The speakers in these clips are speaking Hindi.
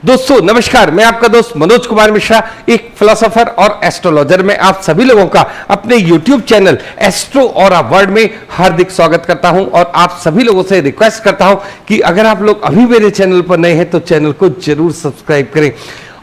दोस्तों नमस्कार, मैं आपका दोस्त मनोज कुमार मिश्रा, एक फिलोसोफर और एस्ट्रोलॉजर में आप सभी लोगों का अपने YouTube चैनल एस्ट्रो और वर्ल्ड में हार्दिक स्वागत करता हूं। और आप सभी लोगों से रिक्वेस्ट करता हूं कि अगर आप लोग अभी मेरे चैनल पर नए हैं तो चैनल को जरूर सब्सक्राइब करें।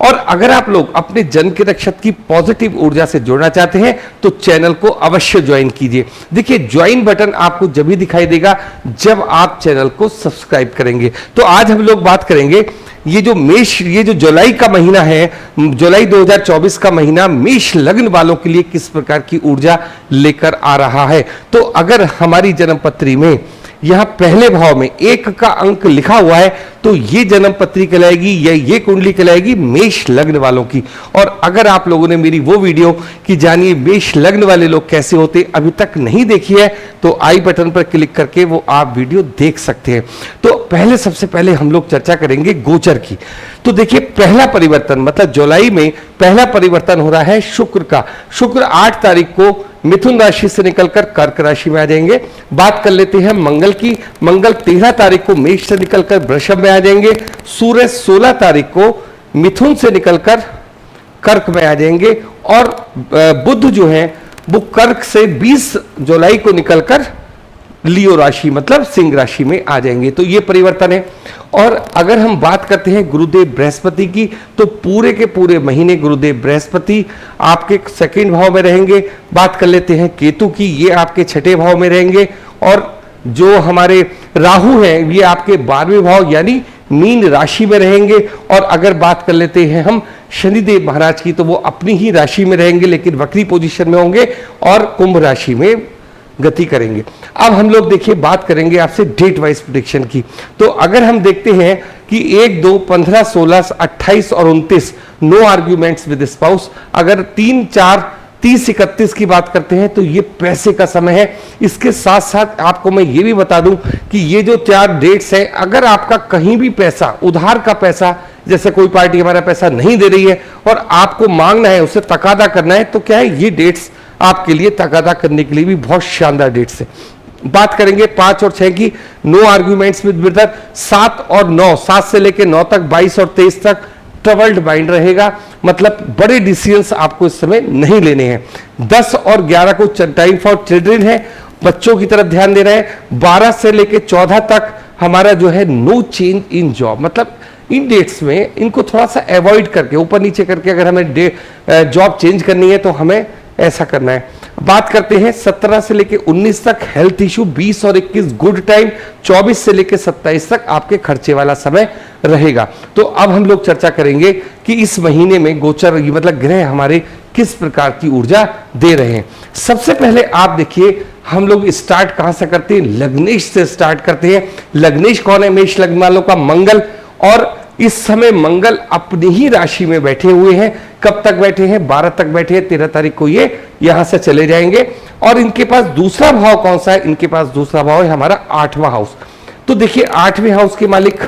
और अगर आप लोग अपने जन्म के नक्षत्र की पॉजिटिव ऊर्जा से जुड़ना चाहते हैं तो चैनल को अवश्य ज्वाइन कीजिए। देखिए, ज्वाइन बटन आपको जब भी दिखाई देगा जब आप चैनल को सब्सक्राइब करेंगे। तो आज हम लोग बात करेंगे ये जो जुलाई का महीना है, जुलाई 2024 का महीना मेष लग्न वालों के लिए किस प्रकार की ऊर्जा लेकर आ रहा है। तो अगर हमारी जन्म पत्री में यहां पहले भाव में 1 का अंक लिखा हुआ है तो ये जन्म पत्री कहलाएगी या ये कुंडली कहलाएगी मेष लग्न वालों की। और अगर आप लोगों ने मेरी वो वीडियो कि जानिए मेष लग्न वाले लोग कैसे होते अभी तक नहीं देखी है तो आई बटन पर क्लिक करके वो आप वीडियो देख सकते हैं। तो सबसे पहले हम लोग चर्चा करेंगे गोचर की। तो देखिए, पहला परिवर्तन मतलब जुलाई में पहला परिवर्तन हो रहा है शुक्र का। शुक्र 8 तारीख को मिथुन राशि से निकलकर कर्क राशि में आ जाएंगे। बात कर लेते हैं मंगल की। मंगल 13 तारीख को मेष से निकलकर वृषभ में आ जाएंगे। सूर्य 16 तारीख को मिथुन से निकलकर कर्क में आ जाएंगे। और बुध जो है वो कर्क से 20 जुलाई को निकलकर लियो राशि मतलब सिंह राशि में आ जाएंगे। तो ये परिवर्तन है। और अगर हम बात करते हैं गुरुदेव बृहस्पति की तो पूरे के पूरे महीने गुरुदेव बृहस्पति आपके 2nd भाव में रहेंगे। बात कर लेते हैं केतु की, ये आपके 6ठे भाव में रहेंगे। और जो हमारे राहु हैं ये आपके 12वें भाव यानी मीन राशि में रहेंगे। और अगर बात कर लेते हैं हम शनिदेव महाराज की तो वो अपनी ही राशि में रहेंगे लेकिन वक्री पोजीशन में होंगे और कुंभ राशि में गति करेंगे। अब हम लोग देखिए बात करेंगे आपसे डेट वाइज प्रेडिक्शन की। तो अगर हम देखते हैं कि 1, 2, 15, 16, 28 और 29 नो आर्ग्यूमेंट्स विद स्पाउस। अगर 3, 4, 30, 31 की बात करते हैं तो ये पैसे का समय है। इसके साथ साथ आपको मैं ये भी बता दूं कि ये जो 4 डेट्स है, अगर आपका कहीं भी पैसा उधार का पैसा, जैसे कोई पार्टी हमारा पैसा नहीं दे रही है और आपको मांगना है, उसे तकादा करना है, तो क्या है ये डेट्स आपके लिए तकादा करने के लिए भी बहुत शानदार डेट्स है। बात करेंगे 5 और 6 की। No arguments with brother. 7 और 9, 7 से लेकर 9 तक, 22 और 23 तक ट्रबल्ड माइंड रहेगा। मतलब बड़े डिसीजंस आपको इस समय नहीं लेने हैं। 10 और 11 को टाइम फॉर चिल्ड्रन है, बच्चों की तरफ ध्यान दे रहे हैं। 12 से लेकर 14 तक हमारा जो है नो चेंज इन जॉब। मतलब इन डेट्स में इनको थोड़ा सा अवॉइड करके ऊपर नीचे करके अगर हमें जॉब चेंज करनी है तो हमें ऐसा करना है। बात करते हैं 17 से लेकर 19 तक हेल्थ इशू। 20 और 21 गुड टाइम। 24 से लेकर 27 तक आपके खर्चे वाला समय रहेगा। तो अब हम लोग चर्चा करेंगे कि इस महीने में गोचर मतलब ग्रह हमारे किस प्रकार की ऊर्जा दे रहे हैं। सबसे पहले आप देखिए, हम लोग स्टार्ट कहां से करते हैं? लग्नेश से स्टार्ट करते हैं। लग्नेश कौन है? मेष लग्न वालों का मंगल। और इस समय मंगल अपनी ही राशि में बैठे हुए हैं। कब तक बैठे हैं? 12 तक बैठे हैं। 13 तारीख को ये यहां से चले जाएंगे। और इनके पास दूसरा भाव कौन सा है? इनके पास दूसरा भाव है हमारा 8वां हाउस। तो देखिए, 8वें हाउस के मालिक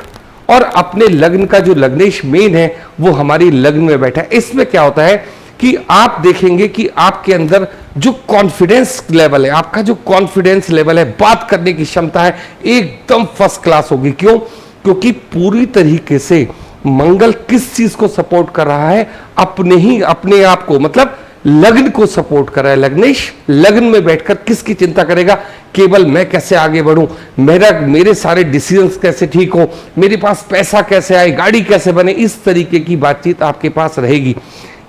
और अपने लग्न का जो लग्नेश मेन है वो हमारी लग्न में बैठा है। इसमें क्या होता है कि आप देखेंगे कि आपके अंदर जो कॉन्फिडेंस लेवल है, आपका जो कॉन्फिडेंस लेवल है, बात करने की क्षमता है, एकदम फर्स्ट क्लास होगी। क्यों? क्योंकि पूरी तरीके से मंगल किस चीज को सपोर्ट कर रहा है? अपने आप को मतलब लग्न को सपोर्ट कर रहा है। लग्नेश लग्न में बैठकर किसकी चिंता करेगा? केवल मैं कैसे आगे बढ़ूं, मेरे सारे डिसीजंस कैसे ठीक हो, मेरे पास पैसा कैसे आए, गाड़ी कैसे बने, इस तरीके की बातचीत आपके पास रहेगी।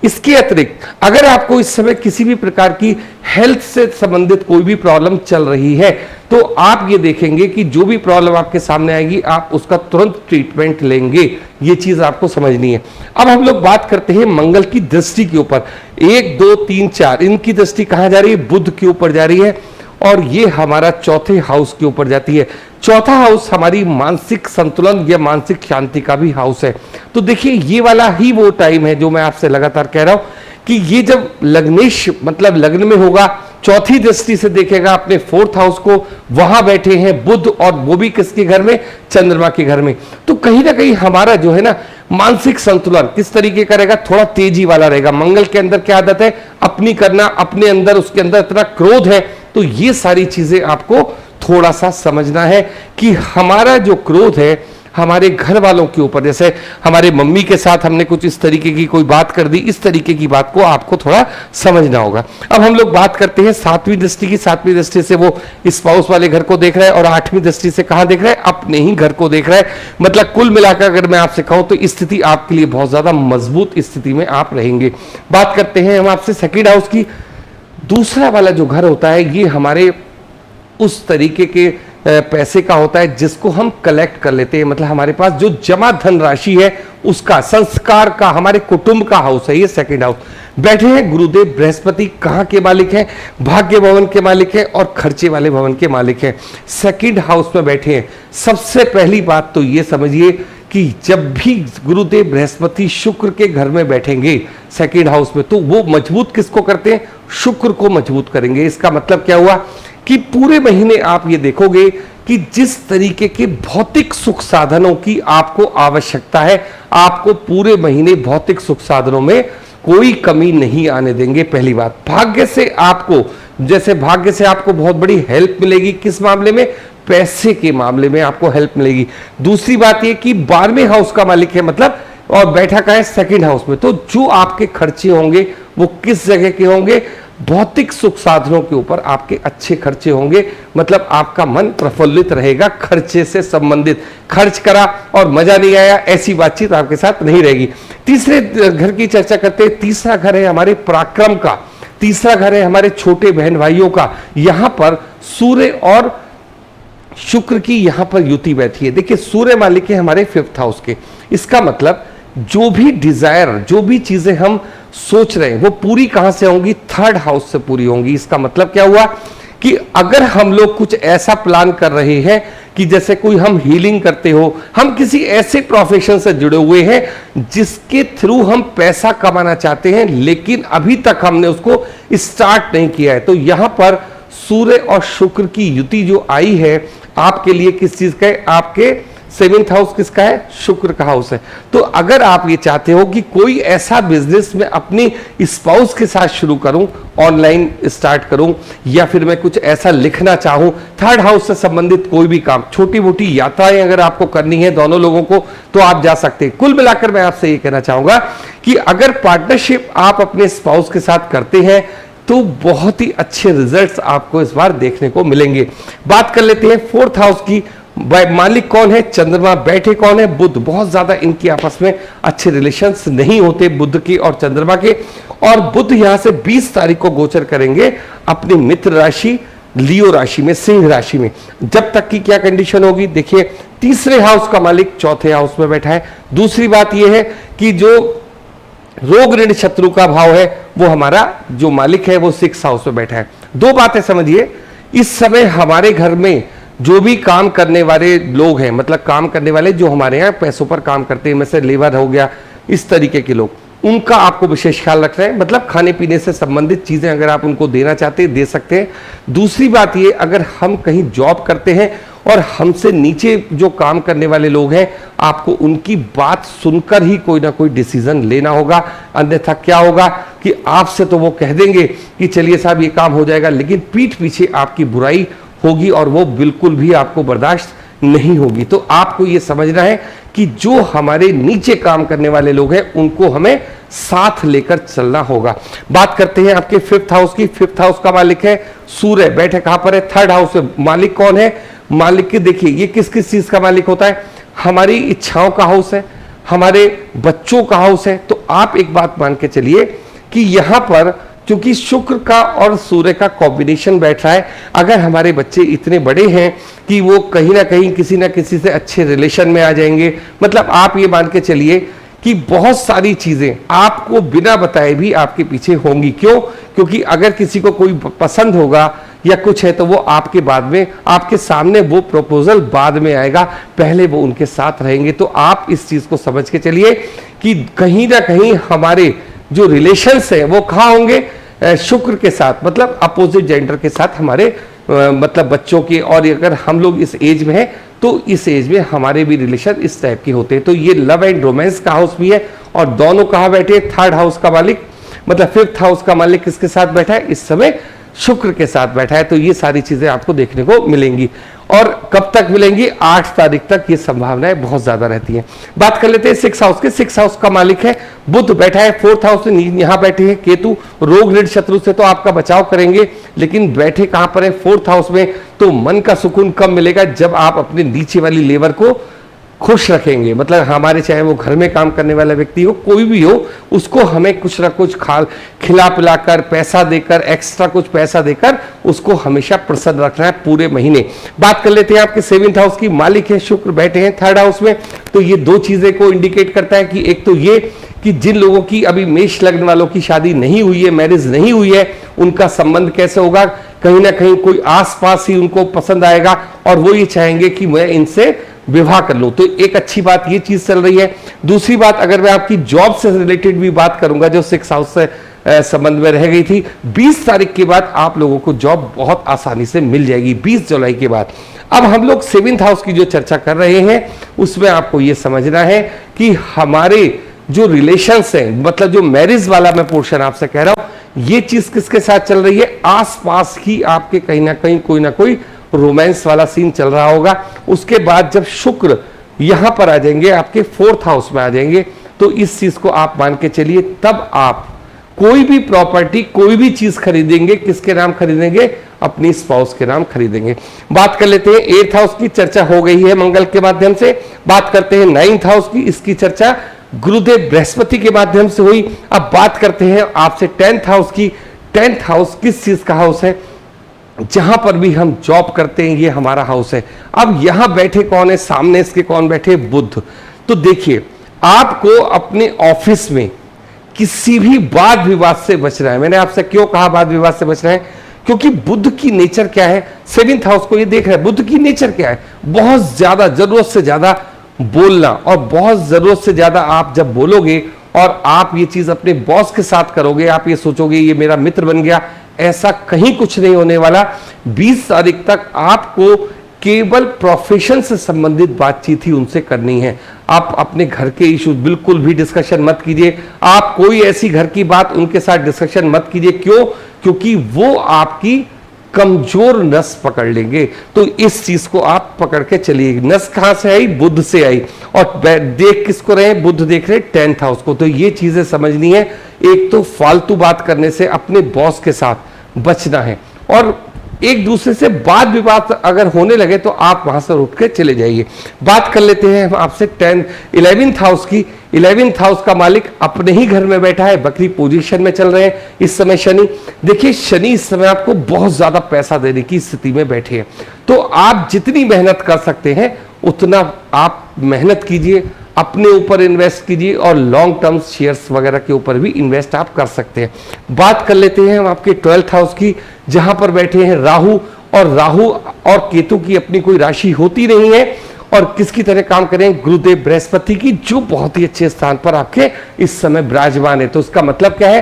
इसके अतिरिक्त अगर आपको इस समय किसी भी प्रकार की हेल्थ से संबंधित कोई भी प्रॉब्लम चल रही है तो आप ये देखेंगे कि जो भी प्रॉब्लम आपके सामने आएगी आप उसका तुरंत ट्रीटमेंट लेंगे। ये चीज आपको समझनी है। अब हम लोग बात करते हैं मंगल की दृष्टि के ऊपर। 1, 2, 3, 4 इनकी दृष्टि कहां जा रही है? बुध के ऊपर जा रही है। और ये हमारा 4थे हाउस के ऊपर जाती है। 4था हाउस हमारी मानसिक संतुलन या मानसिक शांति का भी हाउस है। तो देखिए, ये वाला ही वो टाइम है जो मैं आपसे लगातार कह रहा हूं कि ये जब लग्नेश मतलब लग्न में होगा, 4थी दृष्टि से देखेगा अपने 4th हाउस को, वहां बैठे हैं बुध और वो भी किसके घर में? चंद्रमा के घर में। तो कहीं ना कहीं हमारा जो है ना मानसिक संतुलन किस तरीके का रहेगा? थोड़ा तेजी वाला रहेगा। मंगल के अंदर क्या आदत है? अपनी करना, अपने अंदर उसके अंदर इतना क्रोध है। तो ये सारी चीजें आपको थोड़ा सा समझना है कि हमारा जो क्रोध है हमारे घर वालों के ऊपर, जैसे हमारे मम्मी के साथ हमने कुछ इस तरीके की कोई बात कर दी, इस तरीके की बात को आपको थोड़ा समझना होगा। अब हम लोग बात करते हैं सातवीं दृष्टि की। सातवीं दृष्टि से वो स्पाउस वाले घर को देख रहा है और आठवीं दृष्टि से कहां देख रहा है? अपने ही घर को देख रहा है। मतलब कुल मिलाकर अगर मैं आपसे कहूं तो स्थिति आपके लिए बहुत ज्यादा मजबूत स्थिति में आप रहेंगे। बात करते हैं हम आपसे सेकंड हाउस की। दूसरा वाला जो घर होता है ये हमारे उस तरीके के पैसे का होता है जिसको हम कलेक्ट कर लेते हैं। मतलब हमारे पास जो जमा धन राशि है उसका, संस्कार का, हमारे कुटुंब का हाउस है ये सेकंड हाउस। बैठे हैं गुरुदेव बृहस्पति, कहां के मालिक हैं? भाग्य भवन के मालिक हैं और खर्चे वाले भवन के मालिक हैं। सेकंड हाउस में बैठे हैं। सबसे पहली बात तो ये समझिए कि जब भी गुरुदेव बृहस्पति शुक्र के घर में बैठेंगे सेकंड हाउस में, तो वो मजबूत किसको करते हैं? शुक्र को मजबूत करेंगे। इसका मतलब क्या हुआ कि पूरे महीने आप ये देखोगे कि जिस तरीके के भौतिक सुख साधनों की आपको आवश्यकता है, आपको पूरे महीने भौतिक सुख साधनों में कोई कमी नहीं आने देंगे। पहली बात, भाग्य से आपको, जैसे भाग्य से आपको बहुत बड़ी हेल्प मिलेगी। किस मामले में? पैसे के मामले में आपको हेल्प मिलेगी। दूसरी बात यह कि 12वें हाउस का मालिक है, मतलब और बैठा का है सेकंड हाउस में, तो जो आपके खर्चे होंगे वो किस जगह के होंगे? भौतिक सुख साधनों के ऊपर आपके अच्छे खर्चे होंगे। मतलब आपका मन प्रफुल्लित रहेगा। खर्चे से संबंधित, खर्च करा और मजा नहीं आया, ऐसी बातचीत आपके साथ नहीं रहेगी। तीसरे घर की चर्चा करते हैं। तीसरा घर है हमारे पराक्रम का, तीसरा घर है हमारे छोटे बहन भाइयों का। यहां पर सूर्य और शुक्र की यहां पर युति बैठी है। देखिए सूर्य मालिक है हमारे 5th हाउस के। इसका मतलब जो भी डिजायर, जो भी चीजें हम सोच रहे हैं वो पूरी कहां से होंगी? 3rd हाउस से पूरी होंगी। इसका मतलब क्या हुआ कि अगर हम लोग कुछ ऐसा प्लान कर रहे हैं कि जैसे कोई हम हीलिंग करते हो, हम किसी ऐसे प्रोफेशन से जुड़े हुए हैं जिसके थ्रू हम पैसा कमाना चाहते हैं, लेकिन अभी तक हमने उसको स्टार्ट नहीं किया है, तो यहां पर सूर्य और शुक्र की युति जो आई है आपके लिए किस चीज का है? आपके 7th हाउस किसका है? शुक्र का हाउस है। तो अगर आप ये चाहते हो कि कोई ऐसा बिजनेस मैं अपनी स्पाउस के साथ शुरू करूं, ऑनलाइन स्टार्ट करूं, या फिर मैं कुछ ऐसा लिखना चाहूं, 3rd हाउस से संबंधित कोई भी काम, छोटी मोटी यात्राएं अगर आपको करनी है दोनों लोगों को, तो आप जा सकते हैं। कुल मिलाकर मैं आपसे ये कहना चाहूंगा कि अगर पार्टनरशिप आप अपने स्पाउस के साथ करते हैं तो बहुत ही अच्छे रिजल्ट्स आपको इस बार देखने को मिलेंगे। बात कर लेते हैं 4th हाउस की। मालिक कौन है? चंद्रमा। बैठे कौन है? बुध। बहुत ज्यादा इनकी आपस में अच्छे रिलेशंस नहीं होते बुध के और चंद्रमा के। और बुध यहां से 20 तारीख को गोचर करेंगे अपनी मित्र राशि लियो राशि में, सिंह राशि में। जब तक की क्या कंडीशन होगी? देखिए तीसरे हाउस का मालिक 4थे हाउस में बैठा है। दूसरी बात यह है कि जो रोग ऋण शत्रु का भाव है वो हमारा जो मालिक है वो 6th हाउस में बैठा है। दो बातें समझिए, इस समय हमारे घर में जो भी काम करने वाले लोग हैं, मतलब काम करने वाले जो हमारे यहाँ पैसों पर काम करते हैं, में से लेबर हो गया, इस तरीके के लोग, उनका आपको विशेष ख्याल रखना है। मतलब खाने पीने से संबंधित चीजें अगर आप उनको देना चाहते हैं दे सकते हैं। दूसरी बात ये, अगर हम कहीं जॉब करते हैं और हमसे नीचे जो काम करने वाले लोग हैं, आपको उनकी बात सुनकर ही कोई ना कोई डिसीजन लेना होगा। अन्यथा क्या होगा कि आपसे तो वो कह देंगे कि चलिए साहब ये काम हो जाएगा, लेकिन पीठ पीछे आपकी बुराई होगी और वो बिल्कुल भी आपको बर्दाश्त नहीं होगी। तो आपको ये समझना है कि जो हमारे नीचे काम करने वाले लोग हैं उनको हमें साथ लेकर चलना होगा। बात करते हैं आपके 5th हाउस की। 5th हाउस का मालिक है सूर्य। बैठे कहां पर है? 3rd हाउस में। मालिक कौन है? मालिक के देखिए ये किस किस चीज का मालिक होता है? हमारी इच्छाओं का हाउस है, हमारे बच्चों का हाउस है। तो आप एक बात मान के चलिए कि यहां पर क्योंकि शुक्र का और सूर्य का कॉम्बिनेशन बैठ रहा है, अगर हमारे बच्चे इतने बड़े हैं कि वो कहीं ना कहीं किसी ना किसी से अच्छे रिलेशन में आ जाएंगे, मतलब आप ये मान के चलिए कि बहुत सारी चीजें आपको बिना बताए भी आपके पीछे होंगी। क्यों? क्योंकि अगर किसी को कोई पसंद होगा या कुछ है तो वो आपके बाद में, आपके सामने वो प्रपोजल बाद में आएगा, पहले वो उनके साथ रहेंगे। तो आप इस चीज को समझ के चलिए कि कहीं ना कहीं हमारे जो रिलेशंस है वो कहाँ होंगे? शुक्र के साथ, मतलब अपोजिट जेंडर के साथ हमारे मतलब बच्चों के। और अगर हम लोग इस एज में हैं तो इस एज में हमारे भी रिलेशन इस टाइप के होते हैं। तो ये लव एंड रोमांस का हाउस भी है। और दोनों कहाँ बैठे? 3rd हाउस का मालिक, मतलब 5th हाउस का मालिक किसके साथ बैठा है? इस समय शुक्र के साथ बैठा है। तो ये सारी चीजें आपको देखने को मिलेंगी। और कब तक मिलेंगी? 8 तारीख तक ये संभावनाएं बहुत ज्यादा रहती हैं। बात कर लेते हैं 6 हाउस के। 6 हाउस का मालिक है बुध, बैठा है 4th हाउस में, यहां बैठे हैं केतु। रोग ऋण शत्रु से तो आपका बचाव करेंगे, लेकिन बैठे कहां पर है? 4th हाउस में। तो मन का सुकून कब मिलेगा? जब आप अपने नीचे वाली लेबर को खुश रखेंगे। मतलब हमारे, चाहे वो घर में काम करने वाला व्यक्ति हो, कोई भी हो, उसको हमें कुछ ना कुछ खिला पिलाकर, पैसा देकर, एक्स्ट्रा कुछ पैसा देकर उसको हमेशा प्रसन्न रखना है पूरे महीने। बात कर लेते हैं आपके 7th हाउस की। मालिक है शुक्र, बैठे हैं 3rd हाउस में। तो ये 2 चीजें को इंडिकेट करता है कि एक तो ये कि जिन लोगों की अभी मेष लग्न वालों की शादी नहीं हुई है, मैरिज नहीं हुई है, उनका संबंध कैसे होगा? कहीं ना कहीं कोई आसपास ही उनको पसंद आएगा और वो ये चाहेंगे कि मैं इनसे विवाह कर लूं। तो एक अच्छी बात ये चीज चल रही है। दूसरी बात, अगर मैं आपकी जॉब से रिलेटेड भी बात करूंगा, जो 6 हाउस से संबंध में रह गई थी, 20 तारीख के बाद आप लोगों को जॉब बहुत आसानी से मिल जाएगी, 20 जुलाई के बाद। अब हम लोग 7th हाउस की जो चर्चा कर रहे हैं, उसमें आपको ये समझना है कि हमारे जो रिलेशंस हैं, मतलब जो मैरिज वाला मैं पोर्शन आपसे कह रहा हूं, ये चीज किसके साथ चल रही है? आसपास ही आपके कहीं ना कहीं कोई ना कोई रोमांस वाला सीन चल रहा होगा। उसके बाद जब शुक्र यहां पर आ जाएंगे, आपके 4th हाउस में आ जाएंगे, तो इस चीज को आप मान के चलिए, तब आप कोई भी प्रॉपर्टी, कोई भी चीज खरीदेंगे, किसके नाम खरीदेंगे? अपनी स्पाउस के नाम खरीदेंगे। बात कर लेते हैं 8th हाउस की। चर्चा हो गई है मंगल के माध्यम से। बात करते हैं 9th हाउस की। इसकी चर्चा गुरुदेव बृहस्पति के माध्यम से हुई। अब बात करते हैं आपसे 10th हाउस की। 10th हाउस किस चीज का हाउस है? जहां पर भी हम जॉब करते हैं, ये हमारा हाउस है। अब यहां बैठे कौन है? सामने इसके कौन बैठे? बुध। तो देखिए, आपको अपने ऑफिस में किसी भी वाद विवाद से बचना है। मैंने आपसे क्यों कहा वाद विवाद से बचना है? क्योंकि बुध की नेचर क्या है? 7th हाउस को ये देख रहा है। बुध की नेचर क्या है? बहुत ज्यादा, जरूरत से ज्यादा बोलना, और बहुत जरूरत से ज्यादा आप जब बोलोगे और आप ये चीज अपने बॉस के साथ करोगे, आप ये सोचोगे ये मेरा मित्र बन गया, ऐसा कहीं कुछ नहीं होने वाला। 20 तारीख तक आपको केवल प्रोफेशन से संबंधित बातचीत ही उनसे करनी है। आप अपने घर के इश्यूज बिल्कुल भी डिस्कशन मत कीजिए। आप कोई ऐसी घर की बात उनके साथ डिस्कशन मत कीजिए। क्यों? क्योंकि वो आपकी कमजोर नस पकड़ लेंगे। तो इस चीज को आप पकड़ के चलिए। नस कहां से आई? बुध से आई। और देख किसको रहे? बुध देख रहे 10th हाउस को। तो ये चीजें समझनी है। एक तो फालतू बात करने से अपने बॉस के साथ बचना है, और एक दूसरे से वाद विवाद अगर होने लगे तो आप वहां से उठ के चले जाइए। बात कर लेते हैं हम आपसे 11th हाउस की। 11th हाउस का मालिक अपने ही घर में बैठा है, बकरी पोजीशन में चल रहे हैं इस समय शनि। देखिए, शनि इस समय आपको बहुत ज्यादा पैसा देने की स्थिति में बैठे हैं। तो आप जितनी मेहनत कर सकते हैं उतना आप मेहनत कीजिए, अपने ऊपर इन्वेस्ट कीजिए, और लॉन्ग टर्म शेयर्स वगैरह के ऊपर भी इन्वेस्ट आप कर सकते हैं। बात कर लेते हैं हम आपके 12th हाउस की, जहां पर बैठे हैं राहु। और राहु और केतु की अपनी कोई राशि होती नहीं है, और किसकी तरह काम करें? गुरुदेव बृहस्पति की, जो बहुत ही अच्छे स्थान पर आपके इस समय विराजमान है। तो उसका मतलब क्या है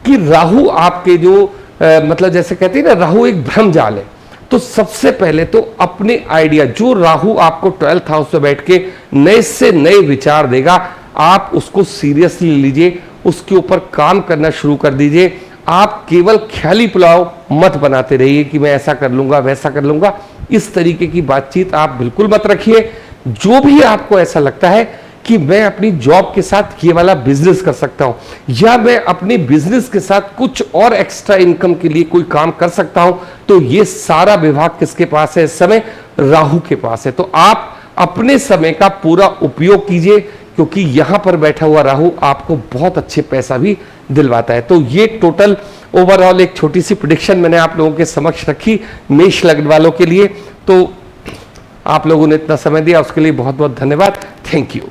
कि राहु आपके जो मतलब जैसे कहते हैं ना, राहु एक भ्रमजाल है। तो सबसे पहले तो अपने आइडिया, जो राहु आपको 12th हाउस में बैठ के नए से नए विचार देगा, आप उसको सीरियसली लीजिए, उसके ऊपर काम करना शुरू कर दीजिए। आप केवल ख्याली पुलाव मत बनाते रहिए कि मैं ऐसा कर लूंगा, वैसा कर लूंगा। इस तरीके की बातचीत आप बिल्कुल मत रखिए। जो भी आपको ऐसा लगता है कि मैं अपनी जॉब के साथ ये वाला बिजनेस कर सकता हूं, या मैं अपने बिजनेस के साथ कुछ और एक्स्ट्रा इनकम के लिए कोई काम कर सकता हूं, तो ये सारा विभाग किसके पास है इस समय? राहु के पास है। तो आप अपने समय का पूरा उपयोग कीजिए, क्योंकि यहां पर बैठा हुआ राहु आपको बहुत अच्छे पैसा भी दिलवाता है। तो ये टोटल ओवरऑल एक छोटी सी प्रेडिक्शन मैंने आप लोगों के समक्ष रखी मेष लग्न वालों के लिए। तो आप लोगों ने इतना समय दिया, उसके लिए बहुत बहुत धन्यवाद। Thank you.